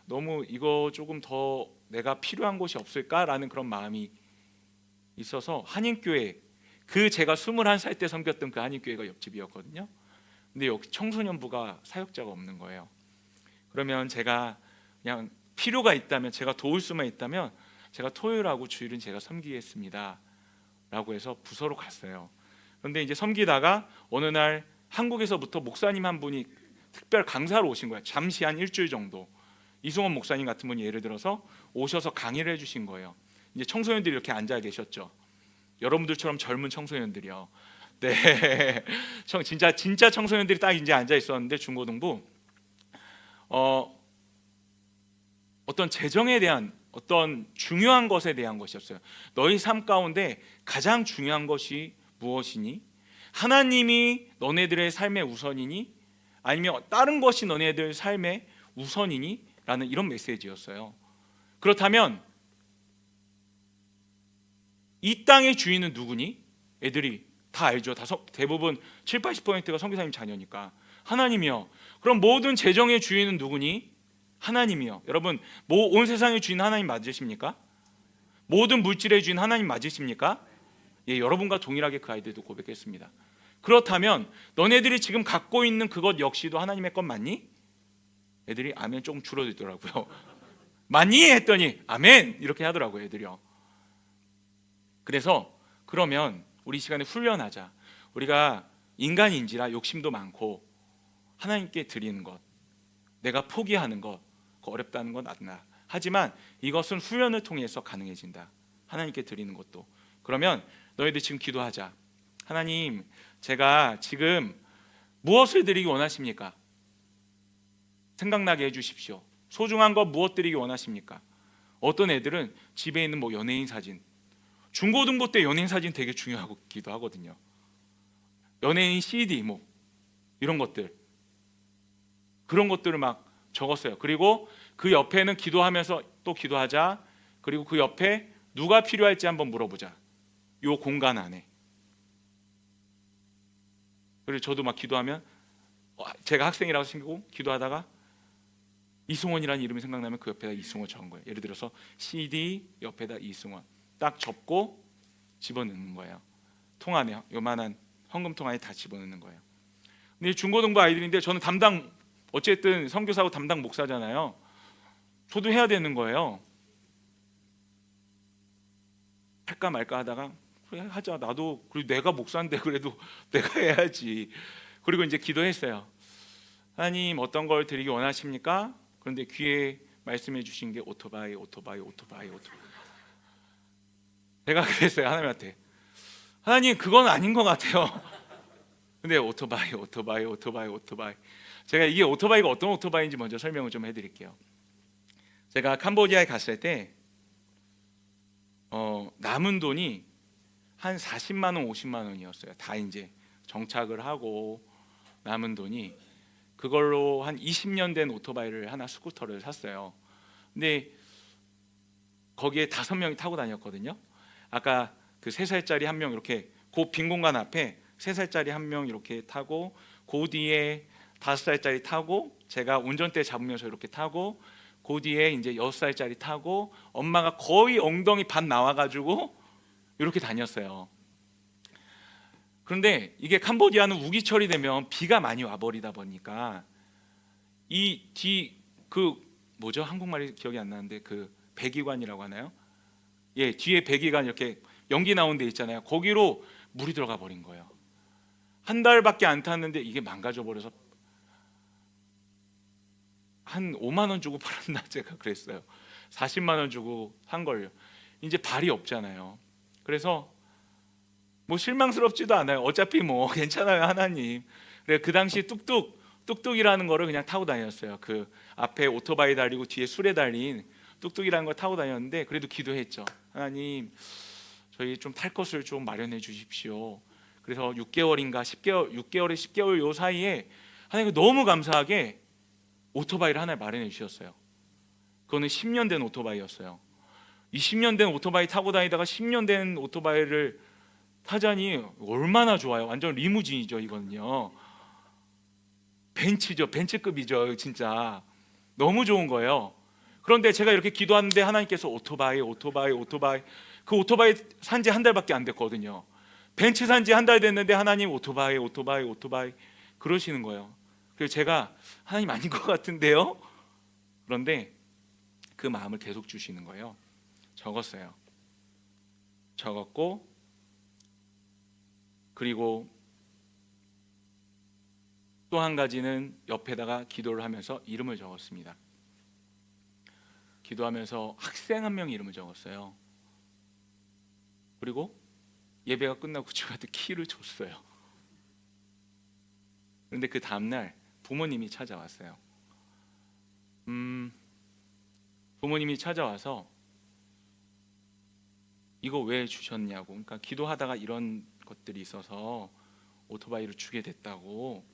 너무 이거 조금 더 내가 필요한 곳이 없을까라는 그런 마음이 있어서 한인교회, 그 제가 21살 때 섬겼던 그 한인교회가 옆집이었거든요. 근데 여기 청소년부가 사역자가 없는 거예요. 그러면 제가 그냥 필요가 있다면, 제가 도울 수만 있다면 제가 토요일하고 주일은 제가 섬기겠습니다 라고 해서 부서로 갔어요. 그런데 이제 섬기다가 어느 날 한국에서부터 목사님 한 분이 특별 강사로 오신 거예요. 잠시 한 일주일 정도. 이승원 목사님 같은 분이 예를 들어서 오셔서 강의를 해주신 거예요. 이제 청소년들이 이렇게 앉아 계셨죠. 여러분들처럼 젊은 청소년들이요. 네, 진짜 청소년들이 딱 이제 앉아 있었는데 중고등부 어떤 재정에 대한 어떤 중요한 것에 대한 것이었어요. 너희 삶 가운데 가장 중요한 것이 무엇이니? 하나님이 너네들의 삶의 우선이니? 아니면 다른 것이 너네들 삶의 우선이니? 라는 이런 메시지였어요. 그렇다면 이 땅의 주인은 누구니? 애들이 다 알죠. 대부분 7, 80%가 선교사님 자녀니까. 하나님이요. 그럼 모든 재정의 주인은 누구니? 하나님이요. 여러분, 온 세상의 주인 하나님 맞으십니까? 모든 물질의 주인 하나님 맞으십니까? 예, 여러분과 동일하게 그 아이들도 고백했습니다. 그렇다면 너네들이 지금 갖고 있는 그것 역시도 하나님의 것 맞니? 애들이 아멘 조금 줄어들더라고요. 맞니? 했더니 아멘 이렇게 하더라고요, 애들이요. 그래서 그러면 우리 시간에 훈련하자. 우리가 인간인지라 욕심도 많고 하나님께 드리는 것, 내가 포기하는 것, 어렵다는 건 안다. 하지만 이것은 훈련을 통해서 가능해진다. 하나님께 드리는 것도. 그러면 너희들 지금 기도하자. 하나님, 제가 지금 무엇을 드리기 원하십니까? 생각나게 해주십시오. 소중한 것 무엇 드리기 원하십니까? 어떤 애들은 집에 있는 뭐 연예인 사진, 중고등부 때 연예인 사진 되게 중요하기도 하거든요. 연예인 CD 뭐 이런 것들, 그런 것들을 막 적었어요. 그리고 그 옆에는 기도하면서 또 기도하자. 그리고 그 옆에 누가 필요할지 한번 물어보자. 요 공간 안에. 그리고 저도 막 기도하면 제가 학생이라고 생기고 기도하다가 이승원이라는 이름이 생각나면 그 옆에다 이승원 적은 거예요. 예를 들어서 CD 옆에다 이승원 딱 접고 집어넣는 거예요. 통 안에, 요만한 헌금통 안에 다 집어넣는 거예요. 근데 중고등부 아이들인데 저는 어쨌든 선교사고 담당 목사잖아요. 저도 해야 되는 거예요. 할까 말까 하다가 그래 하자. 나도, 그리고 내가 목사인데 그래도 내가 해야지. 그리고 이제 기도했어요. 하나님, 어떤 걸 드리기 원하십니까? 그런데 귀에 말씀해 주신 게 오토바이. 제가 그랬어요, 하나님한테. 하나님, 그건 아닌 것 같아요. 근데 오토바이. 제가 이게 오토바이가 어떤 오토바이인지 먼저 설명을 좀 해드릴게요. 제가 캄보디아에 갔을 때 남은 돈이 한 40만 원, 50만 원이었어요. 다 이제 정착을 하고 남은 돈이, 그걸로 한 20년 된 오토바이를 하나, 스쿠터를 샀어요. 근데 거기에 5명이 타고 다녔거든요. 아까 그 3살짜리 한 명, 이렇게 그 빈 공간 앞에 3살짜리 한 명 이렇게 타고, 그 뒤에 5살짜리 타고, 제가 운전대 잡으면서 이렇게 타고, 그 뒤에 이제 6살짜리 타고, 엄마가 거의 엉덩이 반 나와가지고 이렇게 다녔어요. 그런데 이게 캄보디아는 우기철이 되면 비가 많이 와버리다 보니까 이 뒤 한국말이 기억이 안 나는데 그 배기관이라고 하나요? 예, 뒤에 배기관 이렇게 연기 나온 데 있잖아요. 거기로 물이 들어가 버린 거예요. 한 달밖에 안 탔는데 이게 망가져 버려서 한 5만 원 주고 팔았나 제가 그랬어요. 40만 원 주고 산 걸요. 이제 발이 없잖아요. 그래서 뭐 실망스럽지도 않아요. 어차피 뭐 괜찮아요, 하나님. 그래 그 당시 뚝뚝이라는 거를 그냥 타고 다녔어요. 그 앞에 오토바이 달리고 뒤에 수레 달린 뚝뚝이라는 걸 타고 다녔는데 그래도 기도했죠. 하나님, 저희 좀 탈 것을 좀 마련해 주십시오. 그래서 6개월인가 10개월, 6개월에 10개월 요 사이에 하나님 너무 감사하게 오토바이를 하나 마련해 주셨어요. 그거는 10년 된 오토바이였어요. 이 10년 된 오토바이 타고 다니다가 10년 된 오토바이를 타자니 얼마나 좋아요. 완전 리무진이죠. 이거는요 벤츠죠. 벤츠급이죠. 진짜 너무 좋은 거예요. 그런데 제가 이렇게 기도하는데 하나님께서 오토바이 그 오토바이 산지 한 달밖에 안 됐거든요. 벤츠 산지 한 달 됐는데 하나님 오토바이 그러시는 거예요. 그래서 제가 하나님 아닌 것 같은데요. 그런데 그 마음을 계속 주시는 거예요. 적었어요. 적었고 그리고 또 한 가지는 옆에다가 기도를 하면서 이름을 적었습니다. 기도하면서 학생 한 명 이름을 적었어요. 그리고 예배가 끝나고 저한테 키를 줬어요. 그런데 그 다음날 부모님이 찾아왔어요. 부모님이 찾아와서 이거 왜 주셨냐고. 그러니까 기도하다가 이런 것들이 있어서 오토바이를 주게 됐다고.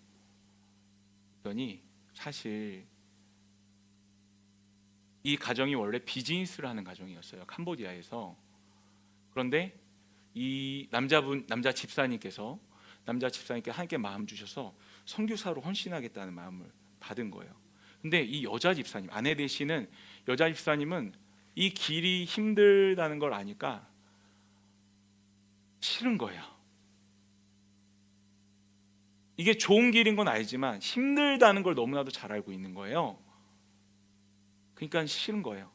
그랬더니 사실 이 가정이 원래 비즈니스를 하는 가정이었어요. 캄보디아에서. 그런데 이 남자 집사님께 하나님께 마음 주셔서 선교사로 헌신하겠다는 마음을 받은 거예요. 근데 이 여자 집사님, 아내 되시는 여자 집사님은 이 길이 힘들다는 걸 아니까 싫은 거예요. 이게 좋은 길인 건 알지만 힘들다는 걸 너무나도 잘 알고 있는 거예요. 그러니까 싫은 거예요.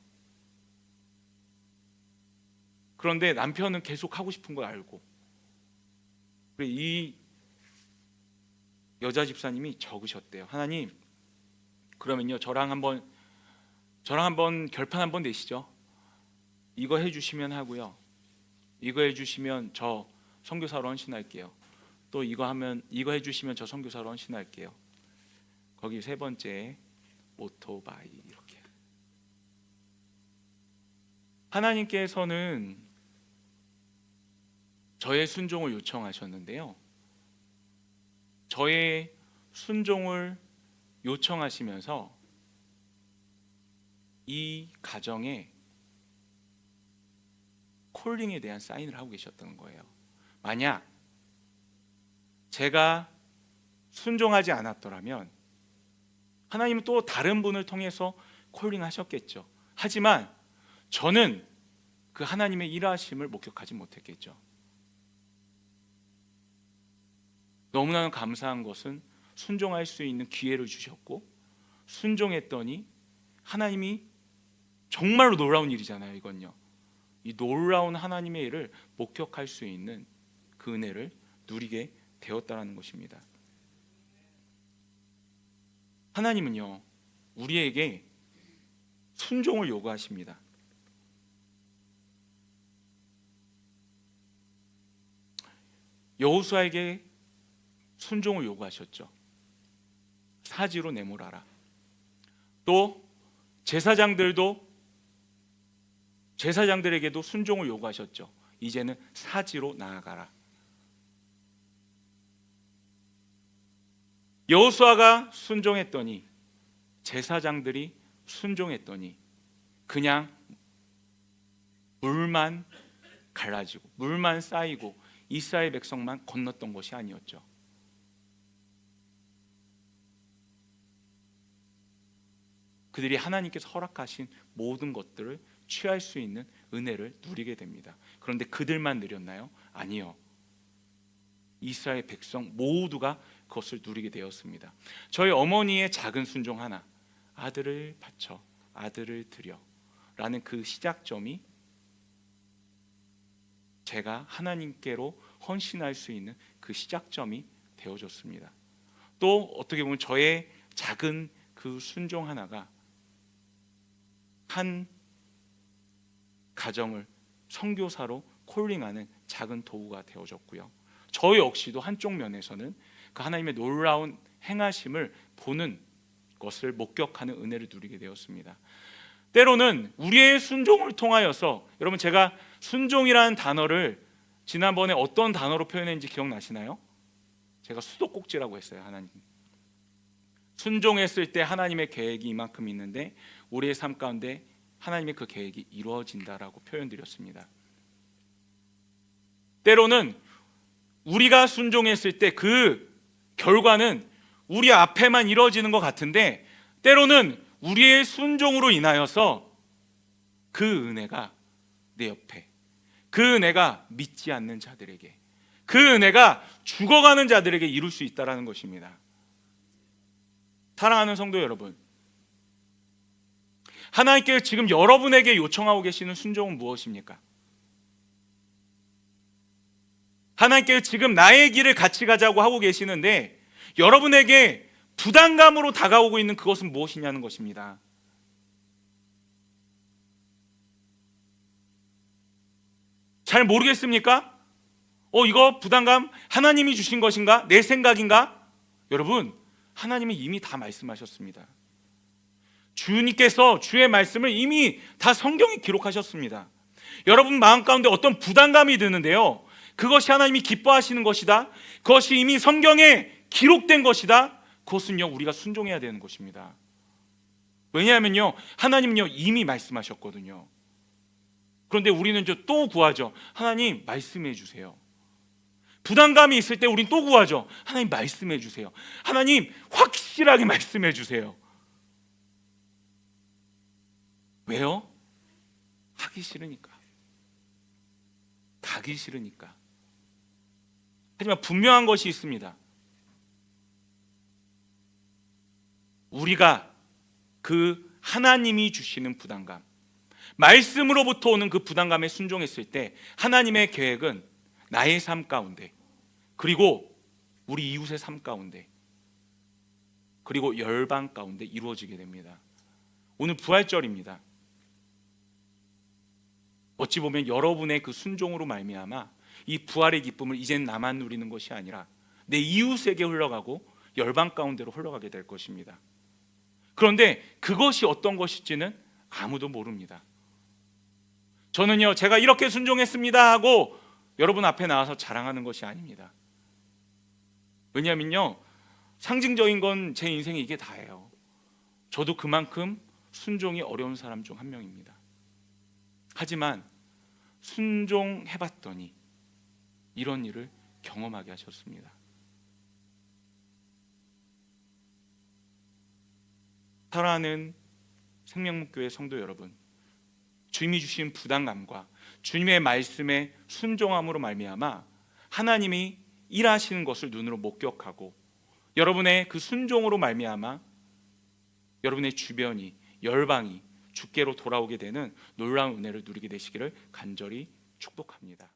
그런데 남편은 계속 하고 싶은 걸 알고, 이 여자 집사님이 적으셨대요. 하나님, 그러면요 저랑 한번 결판 한번 내시죠. 이거 해주시면 하고요, 이거 해주시면 저 선교사로 헌신할게요. 또 이거 해주시면 저 선교사로 헌신할게요. 거기 세 번째 오토바이. 이렇게 하나님께서는 저의 순종을 요청하셨는데요, 저의 순종을 요청하시면서 이 가정에 콜링에 대한 사인을 하고 계셨던 거예요. 만약 제가 순종하지 않았더라면 하나님은 또 다른 분을 통해서 콜링하셨겠죠. 하지만 저는 그 하나님의 일하심을 목격하지 못했겠죠. 너무나 감사한 것은 순종할 수 있는 기회를 주셨고, 순종했더니 하나님이 정말로 놀라운 일이잖아요. 이건요, 이 놀라운 하나님의 일을 목격할 수 있는 그 은혜를 누리게 되었다라는 것입니다. 하나님은요 우리에게 순종을 요구하십니다. 여호수아에게 순종을 요구하셨죠. 사지로 내몰아라. 또 제사장들에게도 순종을 요구하셨죠. 이제는 사지로 나아가라. 여호수아가 순종했더니, 제사장들이 순종했더니 그냥 물만 갈라지고 물만 쌓이고 이스라엘 백성만 건넜던 것이 아니었죠. 그들이 하나님께서 허락하신 모든 것들을 취할 수 있는 은혜를 누리게 됩니다. 그런데 그들만 누렸나요? 아니요. 이스라엘 백성 모두가 그것을 누리게 되었습니다. 저희 어머니의 작은 순종 하나, 아들을 바쳐 아들을 드려 라는 그 시작점이 제가 하나님께로 헌신할 수 있는 그 시작점이 되어줬습니다. 또 어떻게 보면 저의 작은 그 순종 하나가 한 가정을 선교사로 콜링하는 작은 도구가 되어졌고요. 저 역시도 한쪽 면에서는 그 하나님의 놀라운 행하심을 보는 것을 목격하는 은혜를 누리게 되었습니다. 때로는 우리의 순종을 통하여서, 여러분 제가 순종이라는 단어를 지난번에 어떤 단어로 표현했는지 기억나시나요? 제가 수도꼭지라고 했어요. 하나님 순종했을 때 하나님의 계획이 이만큼 있는데 우리의 삶 가운데 하나님의 그 계획이 이루어진다라고 표현드렸습니다. 때로는 우리가 순종했을 때 그 결과는 우리 앞에만 이루어지는 것 같은데, 때로는 우리의 순종으로 인하여서 그 은혜가 내 옆에, 그 은혜가 믿지 않는 자들에게, 그 은혜가 죽어가는 자들에게 이룰 수 있다는 것입니다. 사랑하는 성도 여러분, 하나님께 지금 여러분에게 요청하고 계시는 순종은 무엇입니까? 하나님께 지금 나의 길을 같이 가자고 하고 계시는데 여러분에게 부담감으로 다가오고 있는 그것은 무엇이냐는 것입니다. 잘 모르겠습니까? 이거 부담감 하나님이 주신 것인가? 내 생각인가? 여러분, 하나님이 이미 다 말씀하셨습니다. 주님께서 주의 말씀을 이미 다 성경에 기록하셨습니다. 여러분 마음 가운데 어떤 부담감이 드는데요, 그것이 하나님이 기뻐하시는 것이다, 그것이 이미 성경에 기록된 것이다, 그것은요 우리가 순종해야 되는 것입니다. 왜냐하면요 하나님은요 이미 말씀하셨거든요. 그런데 우리는 또 구하죠. 하나님 말씀해 주세요. 부담감이 있을 때 우린 또 구하죠. 하나님 말씀해 주세요. 하나님 확실하게 말씀해 주세요. 왜요? 하기 싫으니까, 가기 싫으니까. 하지만 분명한 것이 있습니다. 우리가 그 하나님이 주시는 부담감, 말씀으로부터 오는 그 부담감에 순종했을 때 하나님의 계획은 나의 삶 가운데, 그리고 우리 이웃의 삶 가운데, 그리고 열방 가운데 이루어지게 됩니다. 오늘 부활절입니다. 어찌 보면 여러분의 그 순종으로 말미암아 이 부활의 기쁨을 이젠 나만 누리는 것이 아니라 내 이웃에게 흘러가고 열방 가운데로 흘러가게 될 것입니다. 그런데 그것이 어떤 것일지는 아무도 모릅니다. 저는요 제가 이렇게 순종했습니다 하고 여러분 앞에 나와서 자랑하는 것이 아닙니다. 왜냐하면요 상징적인 건 제 인생에 이게 다예요. 저도 그만큼 순종이 어려운 사람 중 한 명입니다. 하지만 순종해봤더니 이런 일을 경험하게 하셨습니다. 사랑하는 생명목교회 성도 여러분, 주님이 주신 부담감과 주님의 말씀에 순종함으로 말미암아 하나님이 일하시는 것을 눈으로 목격하고 여러분의 그 순종으로 말미암아 여러분의 주변이, 열방이 주께로 돌아오게 되는 놀라운 은혜를 누리게 되시기를 간절히 축복합니다.